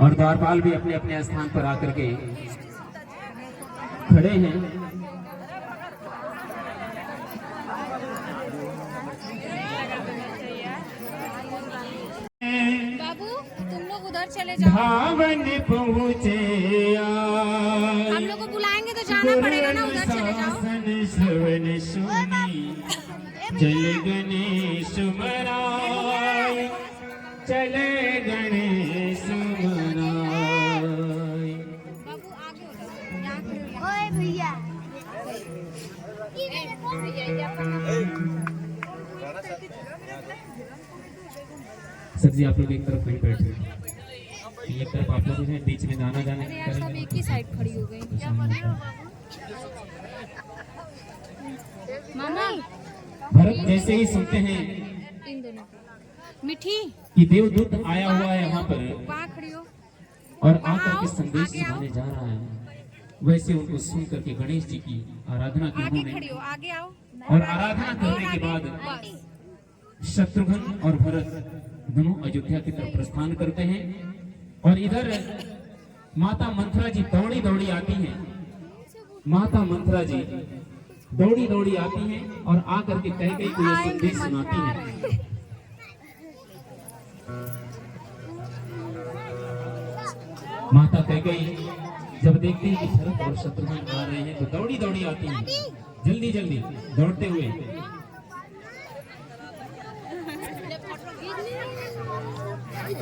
और द्वारपाल भी अपने अपने स्थान पर आकर के खड़े हैं। बाबू तुम लोग उधर चले जाओ, धावन पहुँचे हम लोग को बुलाएंगे तो जाना पड़ेगा ना, उधर चले जाओ। श्रवण सुनी चल गणेश मराय, चले गणेश मराय। बाबू आगे उधर, यहाँ खड़े हो। ओए भैया सर जी आप लोग एक तरफ नहीं बैठे, एक तरफ आप लोग हैं, बीच में दाना जाने अरे यार सब एक ही साइड खड़ी हो गई। मामा भरत जैसे ही सुनते हैं इन दोनों को। मिठी कि देवदूत आया हुआ है यहाँ पर वहाँ खड़ी हो। और आकर के संदेश सुनाने जा रहा है, वैसे उनको सुन करके गणेश जी की आराधना की आगे उन्होंने। खड़ी हो, आगे आओ। और आराधना करने के बाद बस शत्रुघ्न और भरत दोनों अयोध्या की तरफ प्रस्थान करते हैं। और इधर माता मंथरा जी दौड़ी दौड़ी आती हैं, माता मंथरा जी दौड़ी दौड़ी आती हैं और आकर के कैकेयी को ये संदेश सुनाती हैं। माता कैकेयी जब देखती है कि भरत और शत्रुघ्न आ रहे हैं तो दौड़ी दौड़ी आती हैं, जल्दी जल्दी दौड़ते हुए।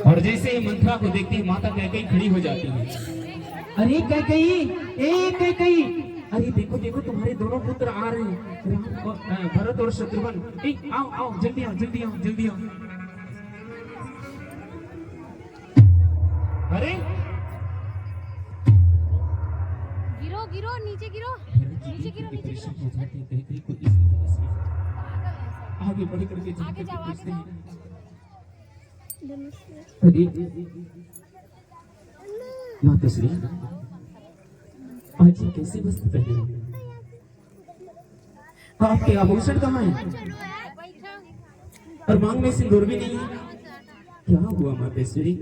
और जैसे ही मंथरा को देखती है माता कैकेयी खड़ी हो जाती है। अरे कैकेयी, ए कैकेयी, अरे देखो देखो तुम्हारे दोनों पुत्र आ रहे हैं, भरत और शत्रुघ्न। आओ आओ जल्दी आओ जल्दी आओ जल्दी आओ। अरे गिरो गिरो, नीचे गिरो, नीचे गिरो, नीचे गिरो। आगे बढ़ करके आगे जाओ, आगे जाओ। मातोश्री आज ये कैसे वस्त्र पहने हो? आपके आभूषण कहाँ हैं? और मांग में सिंदूर भी नहीं है। क्या हुआ मातेश्वरी,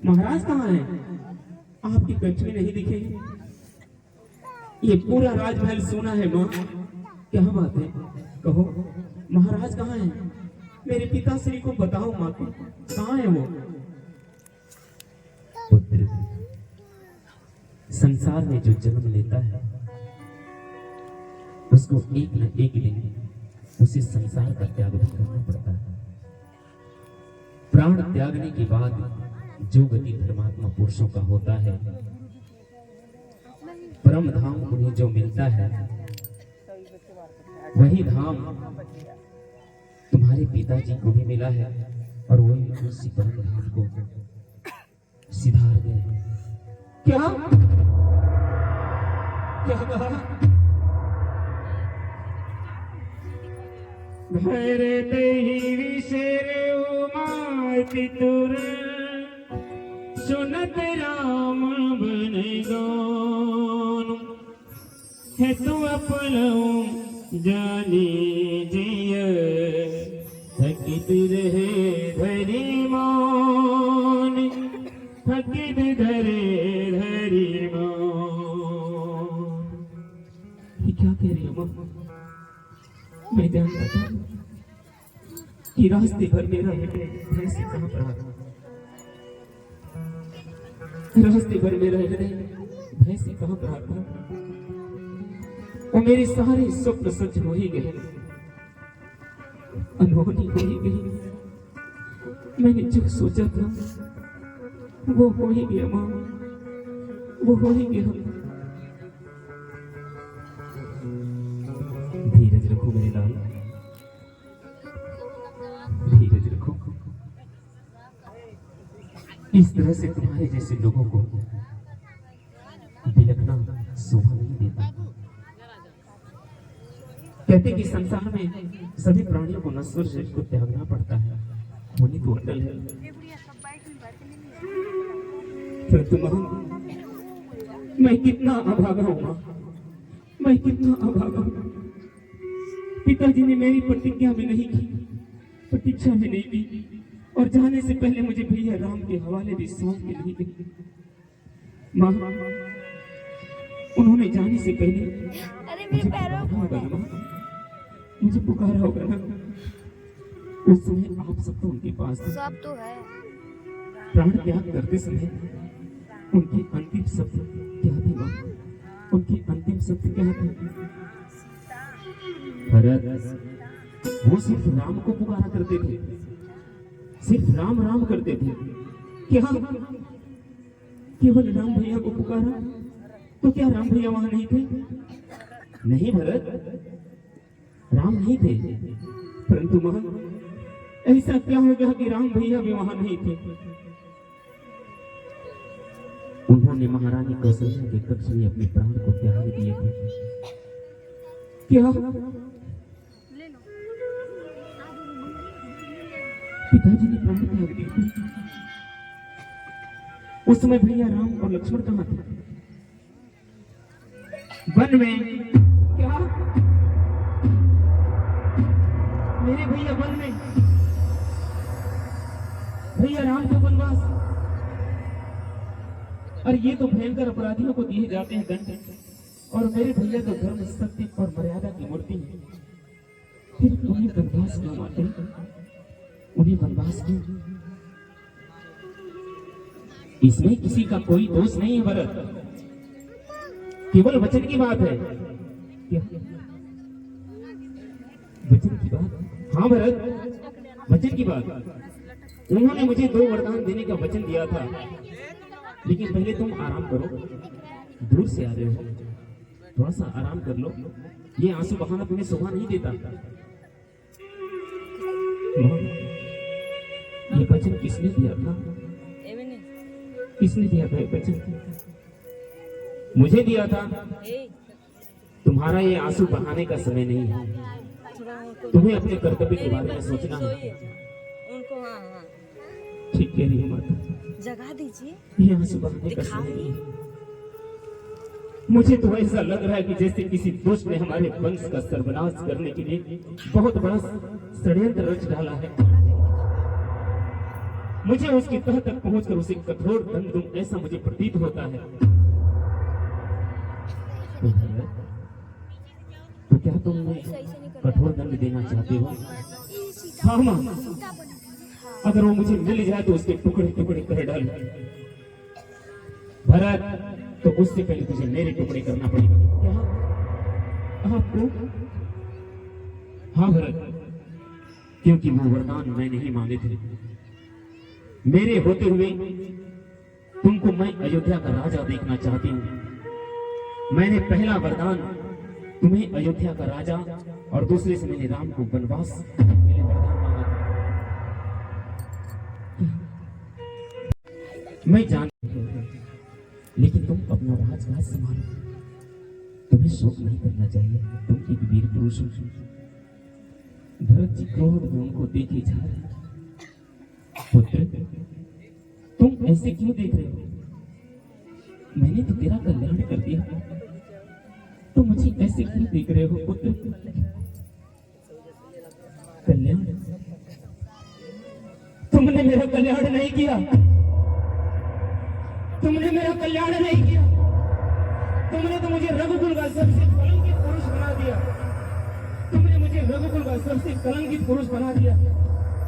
महाराज कहाँ हैं? आपकी कंठ में नहीं दिखे। ये पूरा राजमहल सोना है माँ, क्या बात है? कहो महाराज कहाँ हैं? मेरे पिताश्री को बताओ माता, कहाँ है वो? पुत्र संसार में जो जन्म लेता है उसको एक न एक दिन उसे संसार का त्याग भी करना पड़ता है। प्राण त्यागने के बाद जो गति धर्मात्मा पुरुषों का होता है, परम धाम उन्हें जो मिलता है, वही धाम तुम्हारे पिताजी को भी मिला है और वही उसी परम धाम को सिधार गए। क्या क्या कहा? घर दही विशेर उमाति तुर सुनत राम बन गान है तू अपनों जाने जिय थकित रहे धरी मान, थकित धरे धरी मान। ये क्या कह रही है माँ? मैं जानता था कि रास्ते भर मेरा हृदय भैंस कहाँ पड़ा था, रास्ते भर मेरा हृदय भैंस कहाँ पड़ा था। वो मेरे सारे स्वप्न सच हो ही गए, अनहोनी हो ही गई। मैंने जो सोचा था वो हो ही गया माँ, वो हो ही गया। धीरज रखो मेरे लाल, धीरज रखो। इस तरह से तुम्हारे जैसे लोगों को बिलखना शोभा नहीं देता। कहते कि संसार में सभी प्राणियों को नश्वर शरीर को त्यागना पड़ता है, होनी तो अटल है। मैं कितना अभागा हूँ माँ, मैं कितना अभागा हूँ। पिताजी ने मेरी प्रतिज्ञा में नहीं की, प्रतीक्षा में नहीं दी, और जाने से पहले मुझे भैया राम के हवाले भी सौंप के नहीं गई। माँ, उन्होंने जाने से पहले अरे मुझे मेरे पैरों पुकारा होगा ना माँ, मुझे पुकारा होगा ना। उस समय आप सब तो उनके पास थे। सब तो है। प्राण त्याग करते समय उनके अंतिम शब्द क्या थे माँ? उनके अंतिम शब्द क्या थे? भरत, वो सिर्फ राम को पुकारा करते थे, सिर्फ राम राम करते थे। क्या केवल राम भैया को पुकारा? तो क्या राम भैया वहां नहीं थे? नहीं भरत, राम नहीं थे, परंतु मां, ऐसा क्या हो गया कि राम भैया भी वहां नहीं थे? उन्होंने महारानी कौशल्या के कक्ष में अपने प्राण को त्याग दिए थे। क्या ले लो। पिताजी ने प्राण त्याग दिए थे? उस समय भैया राम और लक्ष्मण कहाँ थे? वन में। क्या मेरे भैया वन में? भैया राम को वनवास? और ये तो भयंकर अपराधियों को दिए जाते हैं दंड, और मेरे भैया तो धर्म, सत्य और मर्यादा की मूर्ति है। फिर उन्हें वनवास क्यों आते? उन्हें वनवास क्यों? इसमें किसी का कोई दोष नहीं है भरत, केवल वचन की बात है। क्या वचन की बात? हाँ भरत, वचन की बात। उन्होंने मुझे 2 वरदान देने का वचन दिया था, लेकिन पहले तुम आराम करो, दूर से आ रहे हो, थोड़ा सा आराम कर लो। ये आंसू बहाना तुम्हें शोभा नहीं देता। ये वचन किसने दिया था? किसने दिया था ये वचन? मुझे दिया था। तुम्हारा ये आंसू बहाने का समय नहीं है, तुम्हें अपने कर्तव्य के बारे में सोचना है। उनको हाँ ठीक कह रही है माता, जगह दीजिए। ये आंसू बहाने का समय नहीं है। मुझे तो ऐसा लग रहा है कि जैसे किसी दुष्ट ने हमारे वंश का सर्वनाश करने के लिए बहुत बड़ा षड्यंत्र रच डाला है। मुझे उसकी तह तक पहुंचकर उसे कठोर दंड दूं, ऐसा मुझे प्रतीत होता है। तो क्या तुम कठोर दंड देना चाहते हो? हाँ मां, अगर वो मुझे मिल जाए तो उसके टुकड़े टुकड़े कर डाल। भरत, तो उससे पहले तुझे मेरे टुकड़े करना पड़ेगा। क्या आपको? हाँ भरत, क्योंकि वो वरदान मैं नहीं मांगे थे। मेरे होते हुए तुमको मैं अयोध्या का राजा देखना चाहती हूँ। मैंने पहला वरदान तुम्हें अयोध्या का राजा, और दूसरे से मैंने राम को वनवास के लिए वरदान मांगा था। मैं जानती हूँ, लेकिन तुम अपना राजकाज संभालो। तुम्हें शोक नहीं करना चाहिए, तुम एक वीर पुरुष हो। भरत जी क्रोध में उनको देखे जा रहे हैं। पुत्र, तुम ऐसे क्यों देख रहे हो? मैंने तो तेरा कल्याण कर दिया, तो मुझे ऐसे क्यों देख रहे हो पुत्र? कल्याण? तुमने मेरा कल्याण नहीं किया, तुमने मेरा कल्याण नहीं किया। तुमने तो मुझे रघुकुल का सबसे कलंकित पुरुष बना दिया। तुमने मुझे रघुकुल का सबसे कलंकित पुरुष बना दिया।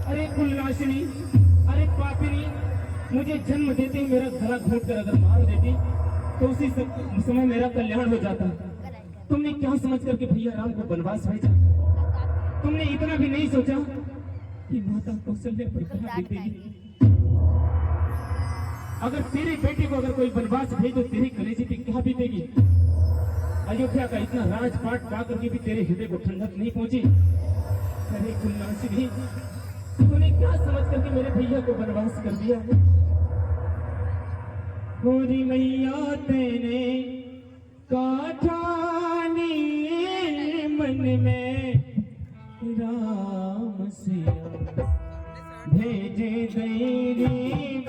अरे कुलनाशिनी, अरे पापिनी, मुझे जन्म देते ही मेरा गला घोट कर अगर मार देती तो उसी समय मेरा कल्याण हो जाता। तुमने क्या समझ करके भैया राम को वनवास भेजा? तुमने इतना भी नहीं सोचा कि माता कौशल्या पर क्या बीतेगी। अगर तेरे बेटे को अगर कोई वनवास भेज तो तेरे कलेजे पे क्या बीतेगी। अयोध्या का इतना राजपाट पा करके भी तेरे हृदय को ठंडक नहीं पहुंची। अरे कुलनाशिनी, तूने क्या समझ करके मेरे भैया को वनवास कर दिया है? गोरी मैया तेने काठानी मन में राम से भेजे तेरी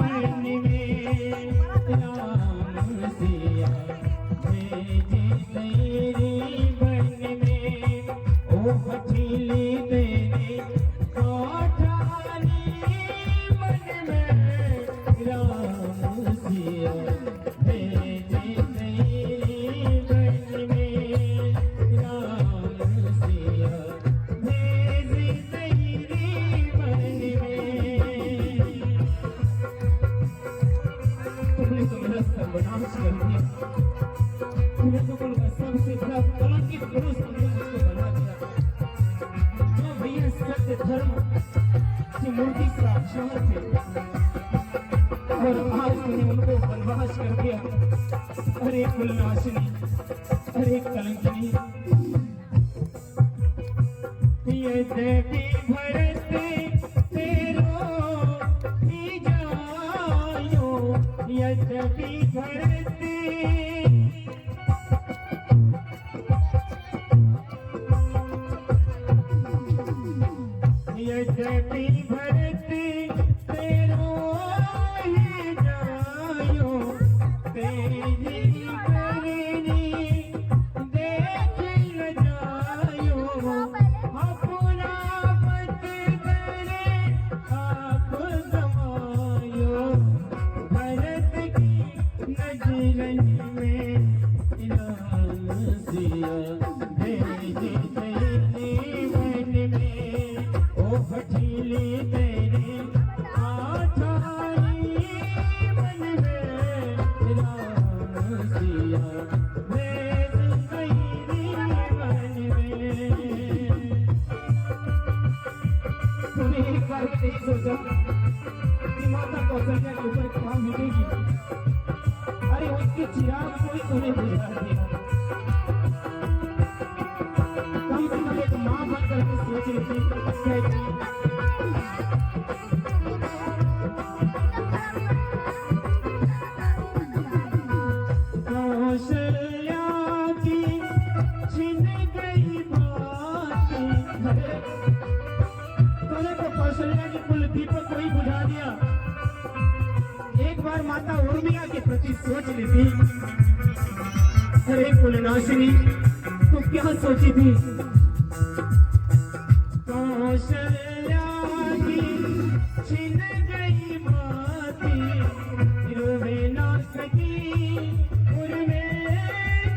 मन में राम सिया भेजे तेरी मन में। ओ हठीली तेरे काठानी बदमाश कर दिया। रजोगुण का सबसे बड़ा कलंकित पुरुष तुमने मुझको बना दिया। जो भैया सत्य धर्म की मूर्ति साक्षात थे, और आज तुमने उनको बदमाश कर दिया। अरे कुलनाशिनी, अरे कलंकिनी, ये देवी भरत तेरो ही जायो, ये देवी भरत यद्यपि भरत तेरो ही जायो, तेरी करनी देख न जायो, अपना पत करे आप गवायो, भरत की नजरन में राम सिया भेज तेरे मन में, ओ हठीले तेरे आठाई मन में, राम सिया भेज तेरे मन में। तूने एक बार भी नहीं सोचा कि माता कौशल्या के ऊपर कहाँ मिलेगी? अरे उसके चिराग को ही तूने बुझा दिया। कम से कम एक माँ बनकर के सोच लेती कि कौशल्या की छिन गई बातें, तूने तो कौशल्या की कुल दीपक को ही बुझा दिया। एक बार माता उर्मिला के प्रति सोच लेती। अरे कुलनाशिनी, तू क्या सोची थी? कौशल्या की छिन गई बातें, रोवे ना सकी उर्मे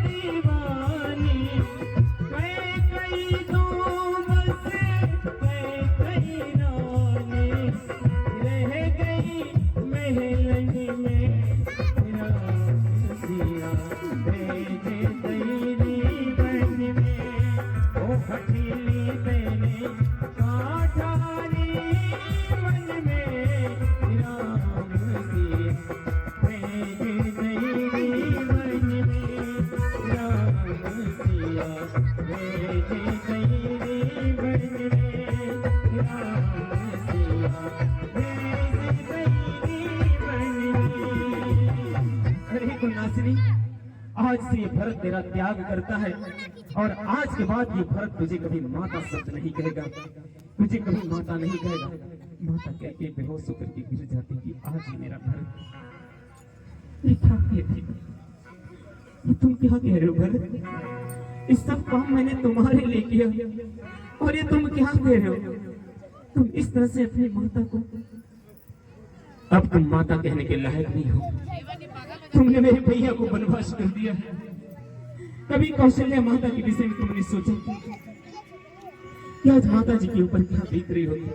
दीवानी, कई तो बस कई रानी, रह गई महलन में, राम सिया भेज तेरी बन में, ओ हठीली तेरे काठारी मन में, राम सिया भेज तेरी बन में, राम सिया भेज तेरी बन में, राम सिया भेज तेरी बन में। अरे कुलनाशिनी, आज से ये भरत तेरा त्याग करता है, और आज के बाद ये भरत तुझे कभी माता शब्द नहीं कहेगा, तुझे कभी माता नहीं कहेगा। माता कह के बेहोश होकर के गिर जाती कि आज ही मेरा भरत। ये क्या कहती हो? ये तुम क्या कह रहे हो भरत? इस सब काम मैंने तुम्हारे लिए किया, और ये तुम क्या कह रहे हो? तुम इस तरह से अपनी माता को, अब तुम माता कहने के लायक नहीं हो। तुमने मेरे भैया को वनवास कर दिया। कभी कौशल्या माता के विषय में तुमने सोचा कि आज माता जी के ऊपर क्या बीत रही होगी?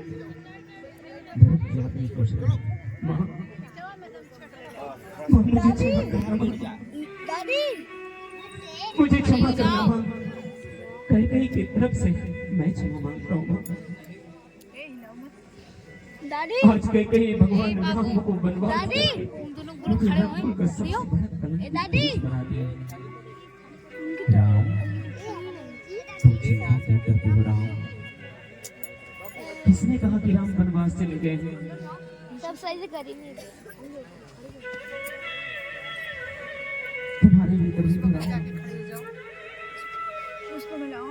याद नहीं कौशल्या, माँ, मुझे क्षमा करना माँ, मुझे क्षमा करना माँ। कैकेयी की तरफ से मैं क्षमा मांगता हूँ माँ। आज कैकेयी भगवान राम को वनवास करके मुझे लक्ष्मण का सबसे बड़ा कलंक बना दिया। राम, तुम चिंता क्यों करते हो राम? किसने कहा कि राम वनवास चले गए? सब सही से करेंगे। तुम्हारे भीतर ही तो राम, उसको मिलाओ।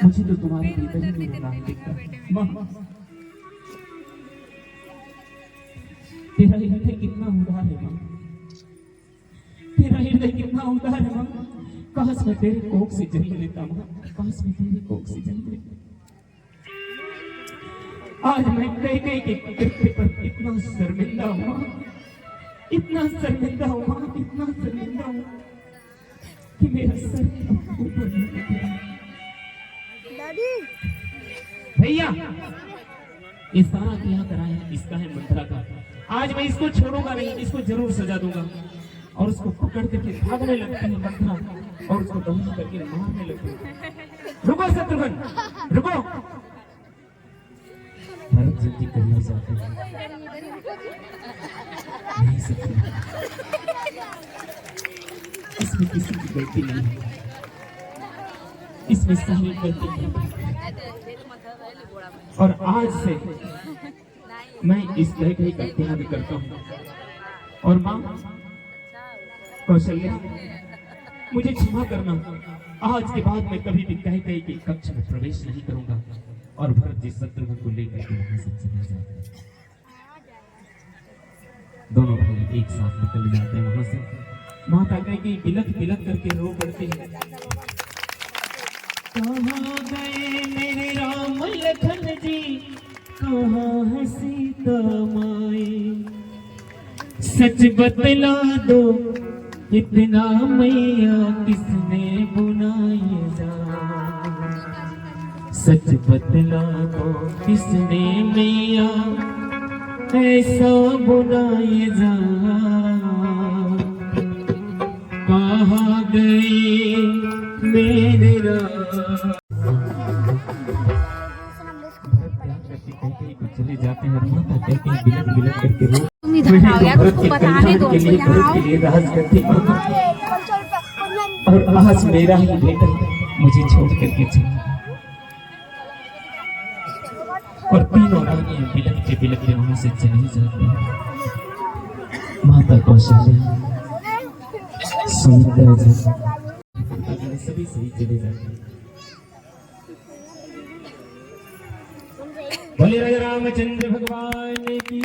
मुझे तो तुम्हारे भीतर ही तो राम दिखता है। माँ, तेरा हृदय कितना उदार है माँ, तेरा हृदय कितना उदार है माँ। काश मैं तेरे कोख से जन्म लेता माँ, काश मैं तेरे कोख से जन्म लेता। आज मैं कैकेयी के कृत्य पर इतना शर्मिंदा हूँ माँ, इतना शर्मिंदा हूँ माँ, इतना शर्मिंदा हूँ कि मेरा सर ऊपर नहीं उठ रहा। भैया, ये सारा क्या कराया इसका है मंत्रा का। आज मैं इसको छोड़ूंगा नहीं, इसको जरूर सजा दूंगा। और उसको पकड़ करके भागने लगती है मंथरा और उसको दमन करके मारने लगती है। रुको शत्रुघ्न रुको। भरत जल्दी करीब जाते हैं। नहीं शत्रुघ्न, इसमें किसी की गलती नहीं है, इसमें सारी गलती है। और आज से मैं इस कह का त्याग करता हूँ। और माँ कौशल्या, मुझे क्षमा करना। आज के बाद मैं कभी भी कह के कक्ष में प्रवेश नहीं करूंगा। और भरत जी शत्रुघ्न को लेकर के वहां से चले जाते हैं। दोनों भाई एक साथ निकल जाते हैं वहां से। माता कह के बिलक बिलक करके रो पड़ती है। कहाँ गए मेरे राम लखन जी, कहाँ है सीता माई, सच बतला दो इतना मैया किसने बुनाए जा, सच बतला दो किसने मैया ऐसा बुनाए जा। कहाँ गए मेरे राम। चले जाते हैं। माता कहती है बिलक बिलक करके रो। तुम इधर आओ यार, भरत उसको के बताने दो कल्याण के लिए, भरत के लिए राज करती माता। और आज मेरा ही बेटा मुझे छोड़ करके चला। और तीनों रानियां बिलक के वहां से चली जाती हैं। माता कौशल्या, सुमित्रा जी सभी सही चले जाते हैं। बोले राजा रामचंद्र भगवान की।